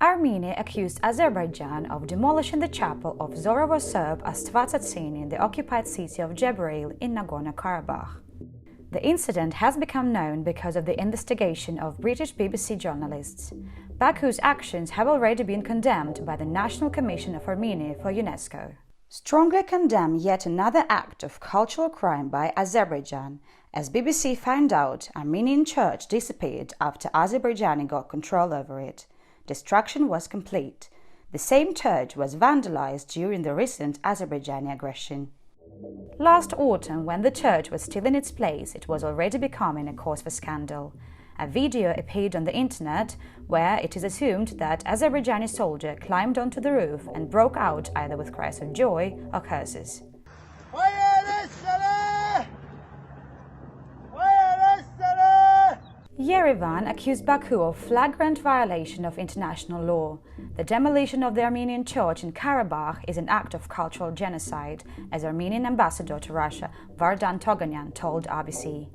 Armenia accused Azerbaijan of demolishing the chapel of Zoravor Surb Astvatsatsin in the occupied city of Jebrail in Nagorno-Karabakh. The incident has become known because of the investigation of British BBC journalists. Baku's actions have already been condemned by the National Commission of Armenia for UNESCO. Strongly condemn yet another act of cultural crime by Azerbaijan. As BBC found out, Armenian church disappeared after Azerbaijan got control over it. Destruction was complete. The same church was vandalized during the recent Azerbaijani aggression. Last autumn, when the church was still in its place, it was already becoming a cause for scandal. A video appeared on the internet where it is assumed that Azerbaijani soldier climbed onto the roof and broke out either with cries of joy or curses. Yerevan accused Baku of flagrant violation of international law. The demolition of the Armenian church in Karabakh is an act of cultural genocide, as Armenian ambassador to Russia, Vardan Toganyan, told RBC.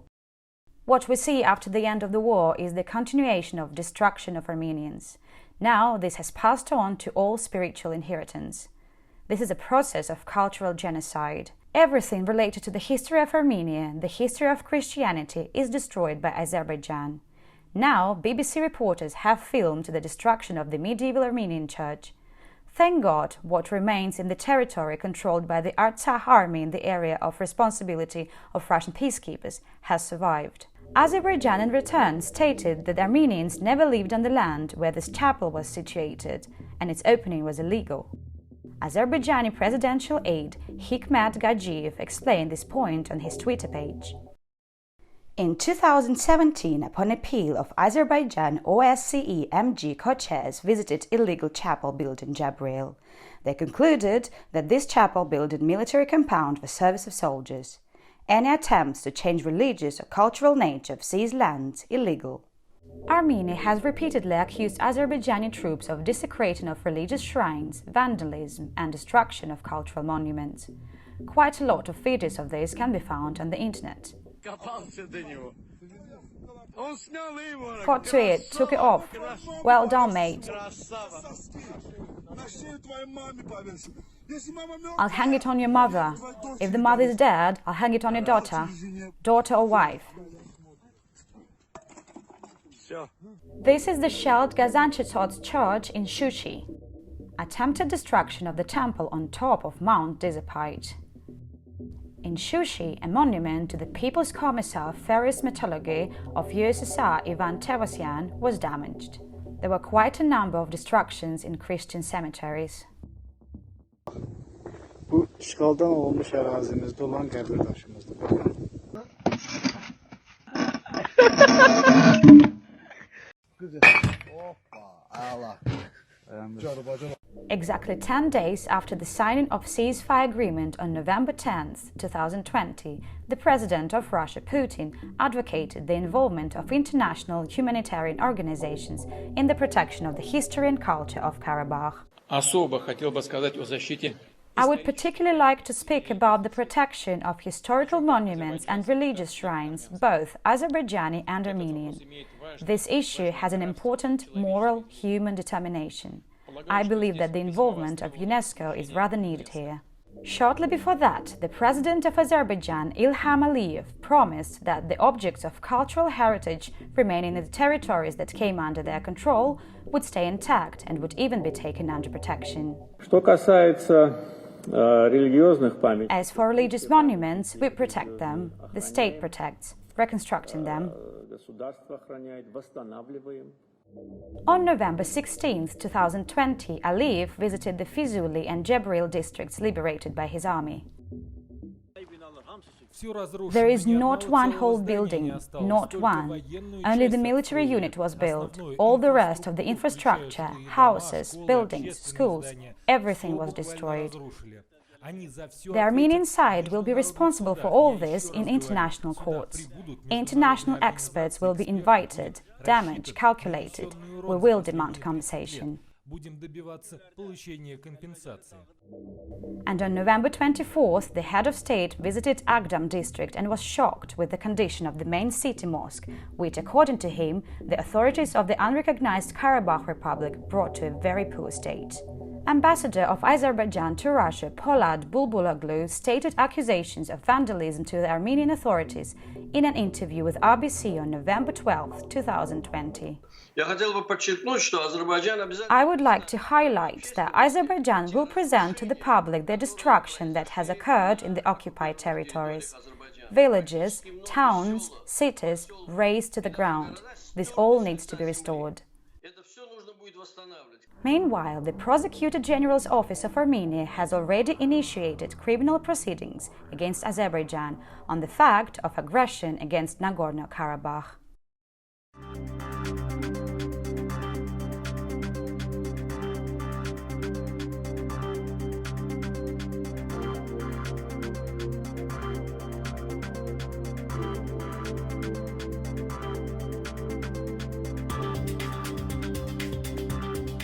What we see after the end of the war is the continuation of destruction of Armenians. Now this has passed on to all spiritual inheritance. This is a process of cultural genocide. Everything related to the history of Armenia, the history of Christianity, is destroyed by Azerbaijan. Now, BBC reporters have filmed the destruction of the medieval Armenian church. Thank God, what remains in the territory controlled by the Artsakh army in the area of responsibility of Russian peacekeepers has survived. Azerbaijan in return stated that Armenians never lived on the land where this chapel was situated, and its opening was illegal. Azerbaijani presidential aide Hikmet Gajiyev explained this point on his Twitter page. In 2017, upon appeal of Azerbaijan, OSCE MG co-chairs visited illegal chapel built in Jebrail. They concluded that this chapel built in military compound for service of soldiers. Any attempts to change religious or cultural nature of these lands illegal. Armenia has repeatedly accused Azerbaijani troops of desecrating of religious shrines, vandalism and destruction of cultural monuments. Quite a lot of videos of this can be found on the internet. Fought to it, took it off. Well done, mate. I'll hang it on your mother. If the mother is dead, I'll hang it on your daughter or wife. This is the shelled Gazanchitots church in Shushi. Attempted destruction of the temple on top of Mount Dizapite. In Shushi, a monument to the People's Commissar Ferris Metallurgy of USSR Ivan Tevosyan was damaged. There were quite a number of destructions in Christian cemeteries. Bu işğaldan olmuş ərazimizdə olan qəbir daşımızdır. Exactly 10 days after the signing of ceasefire agreement on November 10, 2020, the President of Russia, Putin, advocated the involvement of international humanitarian organizations in the protection of the history and culture of Karabakh. I would particularly like to speak about the protection of historical monuments and religious shrines, both Azerbaijani and Armenian. This issue has an important moral, human determination. I believe that the involvement of UNESCO is rather needed here. Shortly before that, the President of Azerbaijan, Ilham Aliyev, promised that the objects of cultural heritage remaining in the territories that came under their control would stay intact and would even be taken under protection. As for religious monuments, we protect them, the state protects, reconstructing them. On November 16, 2020, Aliyev visited the Fizuli and Jebrail districts liberated by his army. There is not one whole building, not one. Only the military unit was built. All the rest of the infrastructure, houses, buildings, schools, everything was destroyed. The Armenian side will be responsible for all this in international courts. International experts will be invited, damage calculated. We will demand compensation. Будем добиваться получения компенсации. And on November 24th, the head of state visited Agdam district and was shocked with the condition of the main city mosque, which, according to him, the authorities of the unrecognized Karabakh Republic brought to a very poor state. Ambassador of Azerbaijan to Russia, Polat Bulbuloglu, stated accusations of vandalism to the Armenian authorities in an interview with RBC on November 12, 2020. I would like to highlight that Azerbaijan will present to the public the destruction that has occurred in the occupied territories. Villages, towns, cities razed to the ground. This all needs to be restored. Meanwhile, the Prosecutor General's Office of Armenia has already initiated criminal proceedings against Azerbaijan on the fact of aggression against Nagorno-Karabakh.